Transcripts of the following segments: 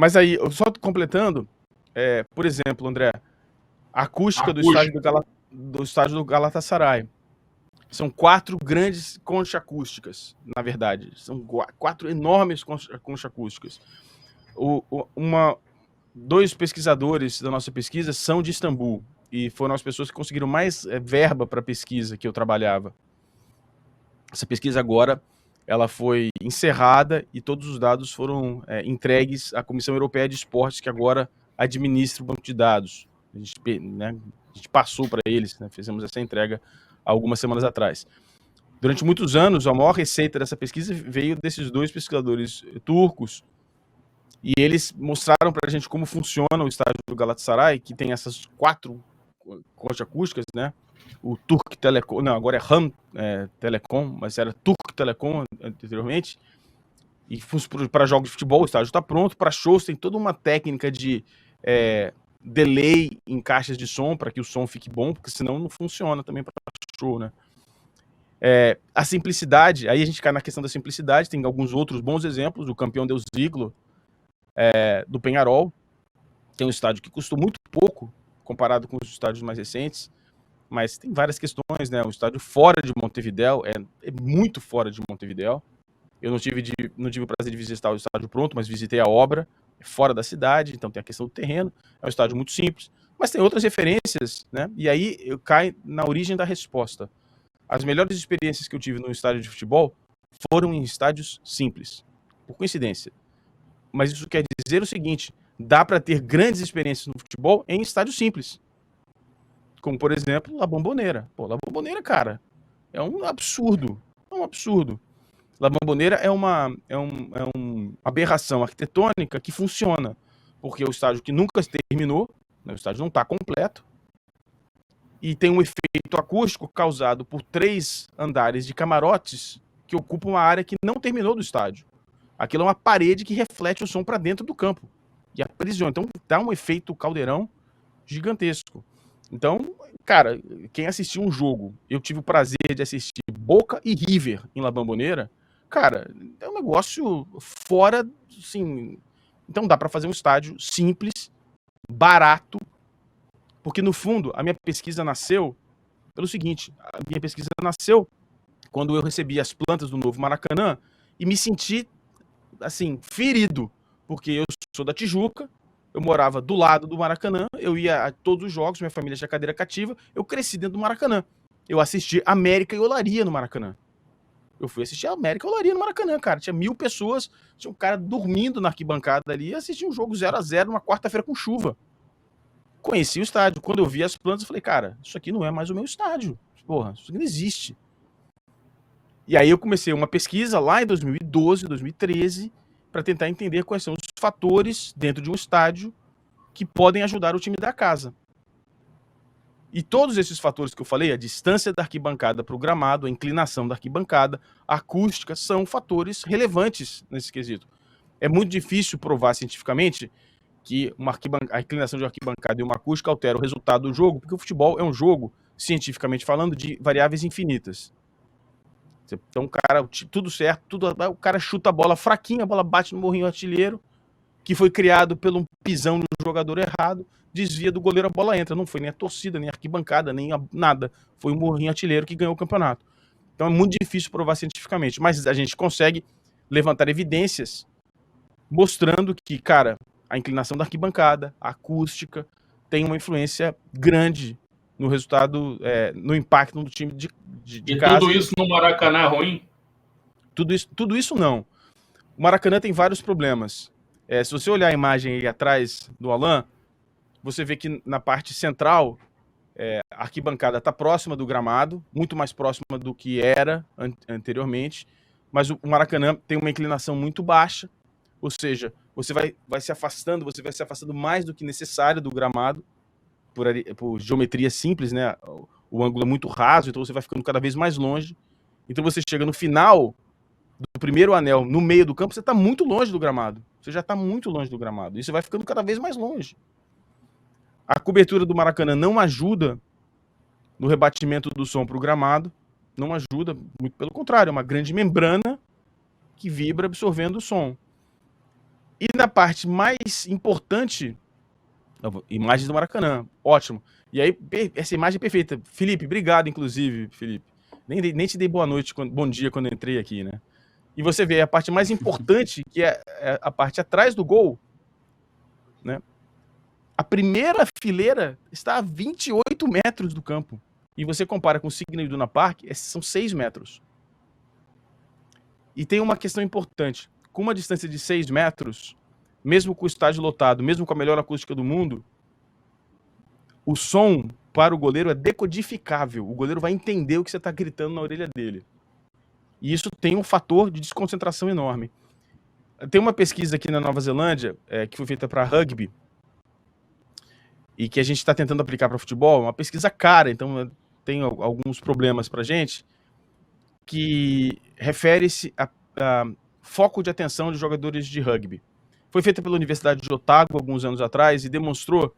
Mas aí, só completando, por exemplo, André, a acústica do estádio do Galatasaray. São 4 grandes conchas acústicas, na verdade. São 4 enormes conchas acústicas. Dois pesquisadores da nossa pesquisa são de Istambul, e foram as pessoas que conseguiram mais verba para a pesquisa que eu trabalhava. Essa pesquisa agora ela foi encerrada e todos os dados foram entregues à Comissão Europeia de Esportes, que agora administra o banco de dados. A gente passou para eles, né, fizemos essa entrega há algumas semanas atrás. Durante muitos anos, a maior receita dessa pesquisa veio desses 2 pesquisadores turcos, e eles mostraram para a gente como funciona o estádio do Galatasaray, que tem essas 4 conchas acústicas, né? O Turk Telecom, não, agora é RAM Telecom, mas era Turk Telecom anteriormente, e para jogos de futebol o estádio está pronto, para shows tem toda uma técnica de delay em caixas de som, para que o som fique bom, porque senão não funciona também para show, né? A simplicidade, aí a gente cai na questão da simplicidade, tem alguns outros bons exemplos, o campeão Del Ziglo, do Peñarol, tem um estádio que custou muito pouco, comparado com os estádios mais recentes, mas tem várias questões, né? O estádio fora de Montevidéu é muito fora de Montevidéu. Eu não tive o prazer de visitar o estádio pronto, mas visitei a obra, fora da cidade, então tem a questão do terreno, é um estádio muito simples, mas tem outras referências, né? E aí eu caio na origem da resposta. As melhores experiências que eu tive no estádio de futebol foram em estádios simples, por coincidência. Mas isso quer dizer o seguinte, dá para ter grandes experiências no futebol em estádios simples. Como, por exemplo, La Bombonera. Pô, La Bombonera, cara, é um absurdo. É um absurdo. La Bombonera é uma aberração arquitetônica que funciona. Porque é o estádio que nunca terminou, né, o estádio não está completo, e tem um efeito acústico causado por 3 andares de camarotes que ocupam uma área que não terminou do estádio. Aquilo é uma parede que reflete o som para dentro do campo e aprisiona. Então dá um efeito caldeirão gigantesco. Então, cara, quem assistiu um jogo, eu tive o prazer de assistir Boca e River em La Bombonera, cara, é um negócio fora, assim. Então dá para fazer um estádio simples, barato, porque no fundo a minha pesquisa nasceu pelo seguinte: a minha pesquisa nasceu quando eu recebi as plantas do novo Maracanã e me senti, assim, ferido, porque eu sou da Tijuca, eu morava do lado do Maracanã, eu ia a todos os jogos, minha família tinha cadeira cativa, eu cresci dentro do Maracanã. Eu assisti América e Olaria no Maracanã. Eu fui assistir América e Olaria no Maracanã, cara. Tinha 1000 pessoas, tinha um cara dormindo na arquibancada ali, e assisti um jogo 0-0 numa quarta-feira com chuva. Conheci o estádio. Quando eu vi as plantas, eu falei, cara, isso aqui não é mais o meu estádio. Porra, isso aqui não existe. E aí eu comecei uma pesquisa lá em 2012, 2013, para tentar entender quais são os fatores dentro de um estádio que podem ajudar o time da casa. E todos esses fatores que eu falei, a distância da arquibancada para o gramado, a inclinação da arquibancada, a acústica, são fatores relevantes nesse quesito. É muito difícil provar cientificamente que a inclinação de uma arquibancada e uma acústica altera o resultado do jogo, porque o futebol é um jogo, cientificamente falando, de variáveis infinitas. Então o cara, tudo certo, o cara chuta a bola fraquinha, a bola bate no morrinho artilheiro, que foi criado pelo pisão no jogador errado, desvia do goleiro, a bola entra. Não foi nem a torcida, nem a arquibancada, nem nada. Foi o morrinho artilheiro que ganhou o campeonato. Então é muito difícil provar cientificamente, mas a gente consegue levantar evidências mostrando que, cara, a inclinação da arquibancada, a acústica, tem uma influência grande no resultado, no impacto do time de casa. Tudo isso no Maracanã é ruim? Tudo isso não. O Maracanã tem vários problemas. Se você olhar a imagem aí atrás do Alan, você vê que na parte central, a arquibancada está próxima do gramado, muito mais próxima do que era anteriormente, mas o Maracanã tem uma inclinação muito baixa, ou seja, você vai se afastando mais do que necessário do gramado, por geometria simples, né? O ângulo é muito raso, então você vai ficando cada vez mais longe. Então você chega no final do primeiro anel, no meio do campo, você está muito longe do gramado. Você já está muito longe do gramado. E você vai ficando cada vez mais longe. A cobertura do Maracanã não ajuda no rebatimento do som para o gramado. Não ajuda, muito pelo contrário. É uma grande membrana que vibra absorvendo o som. E na parte mais importante, imagens do Maracanã, ótimo. E aí, essa imagem é perfeita. Felipe, obrigado, inclusive, Felipe. Nem te dei boa noite, bom dia quando eu entrei aqui, né? E você vê a parte mais importante, que é a parte atrás do gol, né? A primeira fileira está a 28 metros do campo. E você compara com o Signal Iduna Park, são 6 metros. E tem uma questão importante. Com uma distância de 6 metros, mesmo com o estádio lotado, mesmo com a melhor acústica do mundo, o som para o goleiro é decodificável. O goleiro vai entender o que você está gritando na orelha dele. E isso tem um fator de desconcentração enorme. Tem uma pesquisa aqui na Nova Zelândia, que foi feita para rugby, e que a gente está tentando aplicar para futebol, uma pesquisa cara, então tem alguns problemas para a gente, que refere-se a foco de atenção de jogadores de rugby. Foi feita pela Universidade de Otago alguns anos atrás e demonstrou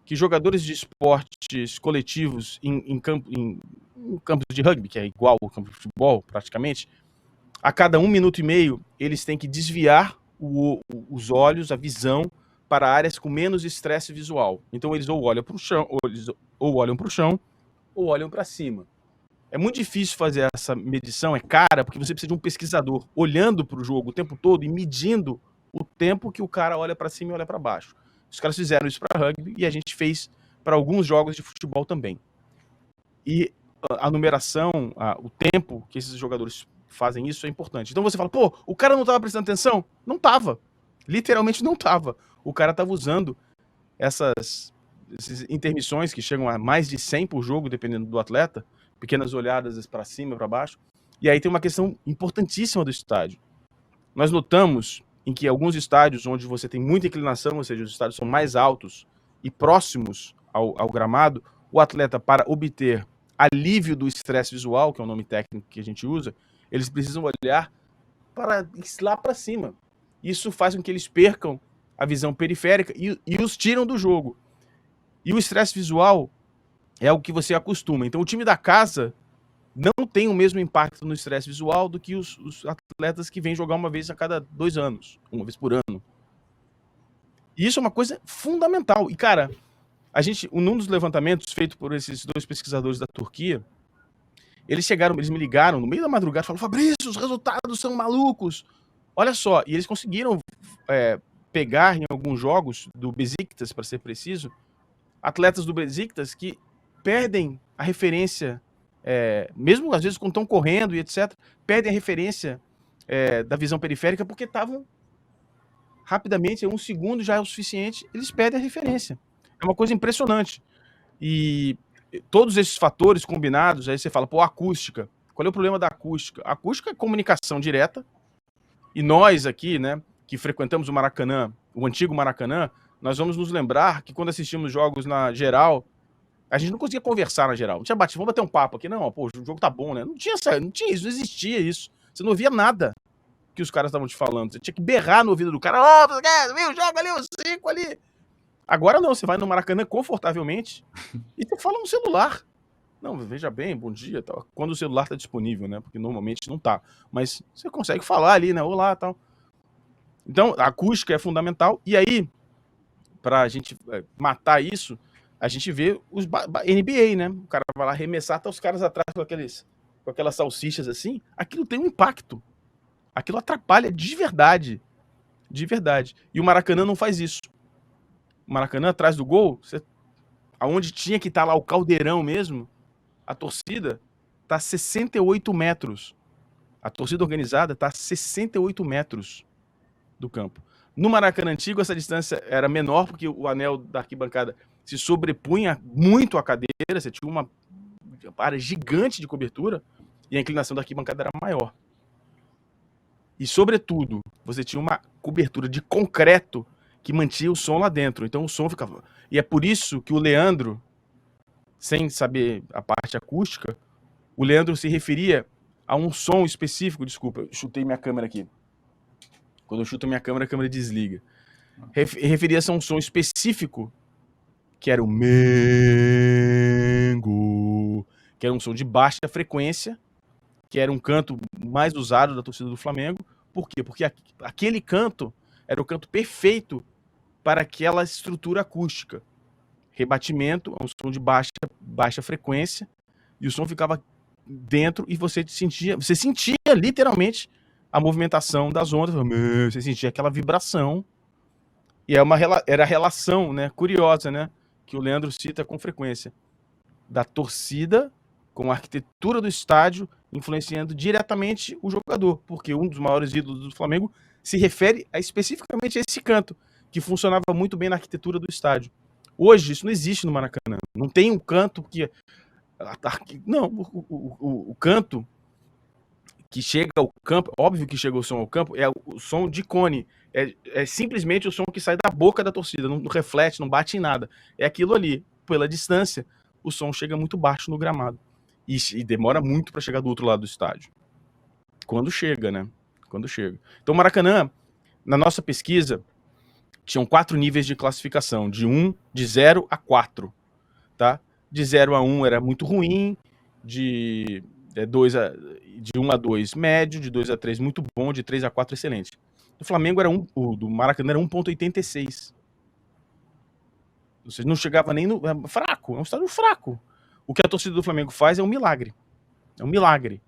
que jogadores de esportes coletivos em campos de rugby, que é igual ao campo de futebol praticamente, a cada 1 minuto e meio eles têm que desviar os olhos, a visão, para áreas com menos estresse visual. Então eles ou olham para o chão, ou olham para cima. É muito difícil fazer essa medição, é cara, porque você precisa de um pesquisador olhando para o jogo o tempo todo e medindo o tempo que o cara olha para cima e olha para baixo. Os caras fizeram isso para rugby e a gente fez para alguns jogos de futebol também. E a numeração, o tempo que esses jogadores fazem isso é importante. Então você fala, pô, o cara não estava prestando atenção? Não estava. Literalmente não estava. O cara estava usando essas intermissões que chegam a mais de 100 por jogo, dependendo do atleta, pequenas olhadas para cima e para baixo. E aí tem uma questão importantíssima do estádio. Nós notamos em que alguns estádios onde você tem muita inclinação, ou seja, os estádios são mais altos e próximos ao gramado, o atleta, para obter alívio do estresse visual, que é o nome técnico que a gente usa, eles precisam olhar lá para cima. Isso faz com que eles percam a visão periférica e os tiram do jogo. E o estresse visual é algo que você acostuma. Então o time da casa não tem o mesmo impacto no estresse visual do que os atletas que vêm jogar uma vez a cada 2 anos, uma vez por ano. E isso é uma coisa fundamental. E, cara, num dos levantamentos feito por esses 2 pesquisadores da Turquia, eles me ligaram no meio da madrugada e falaram, Fabrício, os resultados são malucos. Olha só, e eles conseguiram pegar em alguns jogos do Besiktas, para ser preciso, atletas do Besiktas que perdem a referência, mesmo às vezes quando estão correndo e etc., perdem a referência da visão periférica porque estavam rapidamente, 1 segundo já é o suficiente, eles perdem a referência. É uma coisa impressionante. E todos esses fatores combinados, aí você fala, pô, acústica. Qual é o problema da acústica? A acústica é comunicação direta, e nós aqui, né, que frequentamos o Maracanã, o antigo Maracanã, nós vamos nos lembrar que quando assistimos jogos na geral, a gente não conseguia conversar na geral. Não tinha vamos bater um papo aqui. Não, pô, o jogo tá bom, né? Não tinha isso, não existia isso. Você não ouvia nada que os caras estavam te falando. Você tinha que berrar no ouvido do cara. Ó, você viu o jogo ali, o 5 ali. Agora não, você vai no Maracanã confortavelmente e você fala no celular. Não, veja bem, bom dia, tal. Quando o celular tá disponível, né? Porque normalmente não tá. Mas você consegue falar ali, né? Olá, tal. Então, a acústica é fundamental. E aí, pra gente matar isso, a gente vê os NBA, né? O cara vai lá arremessar, tá os caras atrás com aquelas salsichas assim. Aquilo tem um impacto. Aquilo atrapalha de verdade. De verdade. E o Maracanã não faz isso. O Maracanã, atrás do gol, aonde tinha que estar lá o caldeirão mesmo, a torcida tá a 68 metros. A torcida organizada tá a 68 metros do campo. No Maracanã antigo, essa distância era menor, porque o anel da arquibancada se sobrepunha muito à cadeira, você tinha uma área gigante de cobertura, e a inclinação da arquibancada era maior. E, sobretudo, você tinha uma cobertura de concreto que mantinha o som lá dentro. Então o som ficava... E é por isso que o Leandro, sem saber a parte acústica, o Leandro se referia a um som específico. Desculpa, eu chutei minha câmera aqui. Quando eu chuto minha câmera, a câmera desliga. Referia-se a um som específico, que era o Mengo, que era um som de baixa frequência, que era um canto mais usado da torcida do Flamengo. Por quê? Porque aquele canto era o canto perfeito para aquela estrutura acústica. Rebatimento, é um som de baixa frequência, e o som ficava dentro e você sentia literalmente a movimentação das ondas, você sentia aquela vibração, e era a relação, né, curiosa, né, que o Leandro cita com frequência, da torcida com a arquitetura do estádio influenciando diretamente o jogador, porque um dos maiores ídolos do Flamengo se refere especificamente a esse canto, que funcionava muito bem na arquitetura do estádio. Hoje, isso não existe no Maracanã. Não tem um canto que... Não, o canto que chega ao campo, óbvio que chega o som ao campo, é o som de cone. É simplesmente o som que sai da boca da torcida, não reflete, não bate em nada. É aquilo ali. Pela distância, o som chega muito baixo no gramado. E demora muito para chegar do outro lado do estádio. Quando chega, né? Quando chega. Então, o Maracanã, na nossa pesquisa, tinham 4 níveis de classificação, de 0 a 4, tá? De 0 a 1 era muito ruim, de 1 a 2 médio, de 2 a 3 muito bom, de 3 a 4 excelente. Do Flamengo o do Maracanã era 1,86. Ou seja, não chegava nem no... fraco, é um estádio fraco. O que a torcida do Flamengo faz é um milagre. É um milagre.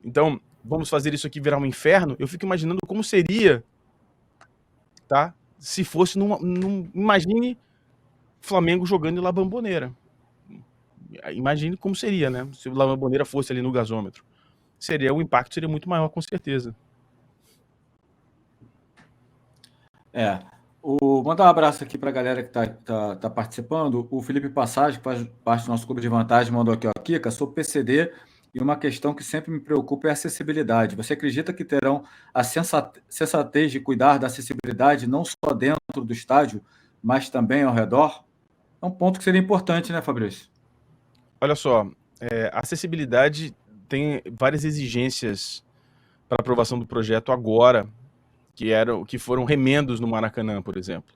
Então, vamos fazer isso aqui virar um inferno? Eu fico imaginando como seria, tá? Se fosse imagine Flamengo jogando em La Bombonera. Imagine como seria, né? Se o La Bombonera fosse ali no gasômetro. O impacto seria muito maior, com certeza. Mandar um abraço aqui para a galera que tá participando. O Felipe Passagem, que faz parte do nosso clube de vantagem, mandou aqui, ó, Kika, sou PCD e uma questão que sempre me preocupa é a acessibilidade. Você acredita que terão a sensatez de cuidar da acessibilidade não só dentro do estádio, mas também ao redor? É um ponto que seria importante, né, Fabrício? Olha só, a acessibilidade tem várias exigências para aprovação do projeto agora, que foram remendos no Maracanã, por exemplo.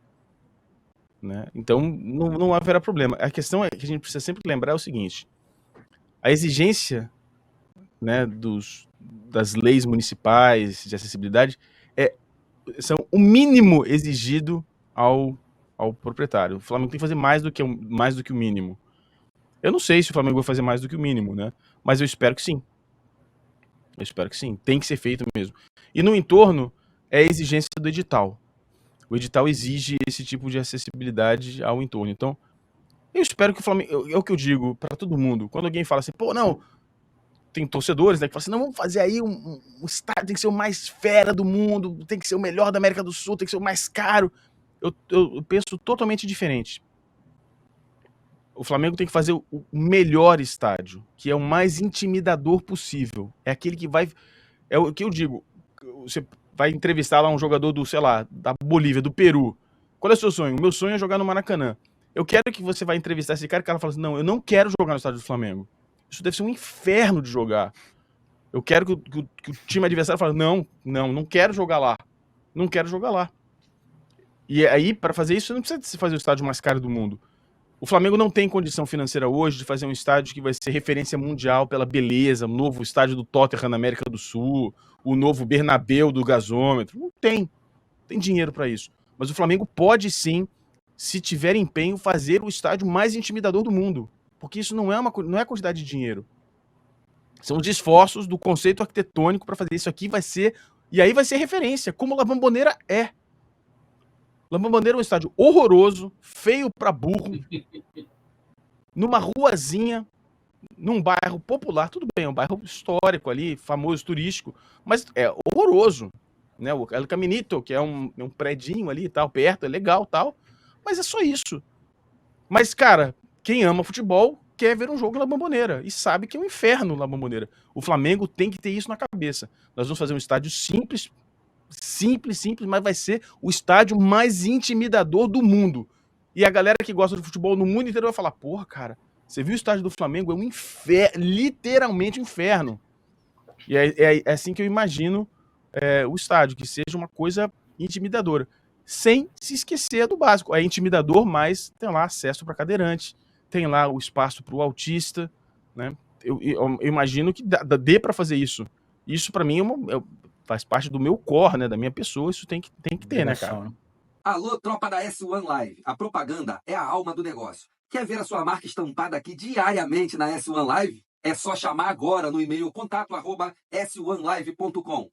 Né? Então, não haverá problema. A questão é que a gente precisa sempre lembrar o seguinte: a exigência, né, das leis municipais de acessibilidade são o mínimo exigido ao proprietário. O Flamengo tem que fazer mais do que o mínimo. Eu não sei se o Flamengo vai fazer mais do que o mínimo, né? Mas eu espero que sim. Eu espero que sim. Tem que ser feito mesmo. E no entorno é a exigência do edital. O edital exige esse tipo de acessibilidade ao entorno. Então, eu espero que o Flamengo... É o que eu digo para todo mundo. Quando alguém fala assim, pô, não... Tem torcedores, né, que falam assim, não, vamos fazer aí um estádio, tem que ser o mais fera do mundo, tem que ser o melhor da América do Sul, tem que ser o mais caro. Eu penso totalmente diferente. O Flamengo tem que fazer o melhor estádio, que é o mais intimidador possível. É aquele que vai... É o que eu digo. Você vai entrevistar lá um jogador do, sei lá, da Bolívia, do Peru. Qual é o seu sonho? O meu sonho é jogar no Maracanã. Eu quero que você vai entrevistar esse cara e o cara fala assim, não, eu não quero jogar no estádio do Flamengo. Isso deve ser um inferno de jogar. Eu quero que o time adversário fale, não quero jogar lá. Não quero jogar lá. E aí, para fazer isso, você não precisa fazer o estádio mais caro do mundo. O Flamengo não tem condição financeira hoje de fazer um estádio que vai ser referência mundial pela beleza, o novo estádio do Tottenham na América do Sul, o novo Bernabéu do gasômetro. Não tem. Tem dinheiro para isso. Mas o Flamengo pode sim, se tiver empenho, fazer o estádio mais intimidador do mundo. Porque isso não é quantidade de dinheiro. São os esforços do conceito arquitetônico para fazer isso aqui, e aí vai ser referência, como La Bombonera é. La Bombonera é um estádio horroroso, feio para burro, numa ruazinha, num bairro popular, tudo bem, é um bairro histórico ali, famoso, turístico, mas é horroroso. Né? O El Caminito, que é um predinho ali e tal, perto, é legal tal, mas é só isso. Mas, cara, quem ama futebol quer ver um jogo La Bombonera e sabe que é um inferno La Bombonera. O Flamengo tem que ter isso na cabeça. Nós vamos fazer um estádio simples, mas vai ser o estádio mais intimidador do mundo. E a galera que gosta de futebol no mundo inteiro vai falar, porra, cara, você viu o estádio do Flamengo? É um inferno, literalmente um inferno. E é assim que eu imagino o estádio, que seja uma coisa intimidadora. Sem se esquecer do básico. É intimidador, mas tem lá acesso para cadeirante, tem lá o espaço para o autista, né? Eu imagino que dê para fazer isso. Isso para mim faz parte do meu core, né? Da minha pessoa, isso tem que ter, né, cara? Alô, tropa da S1 Live. A propaganda é a alma do negócio. Quer ver a sua marca estampada aqui diariamente na S1 Live? É só chamar agora no e-mail contato@s1live.com.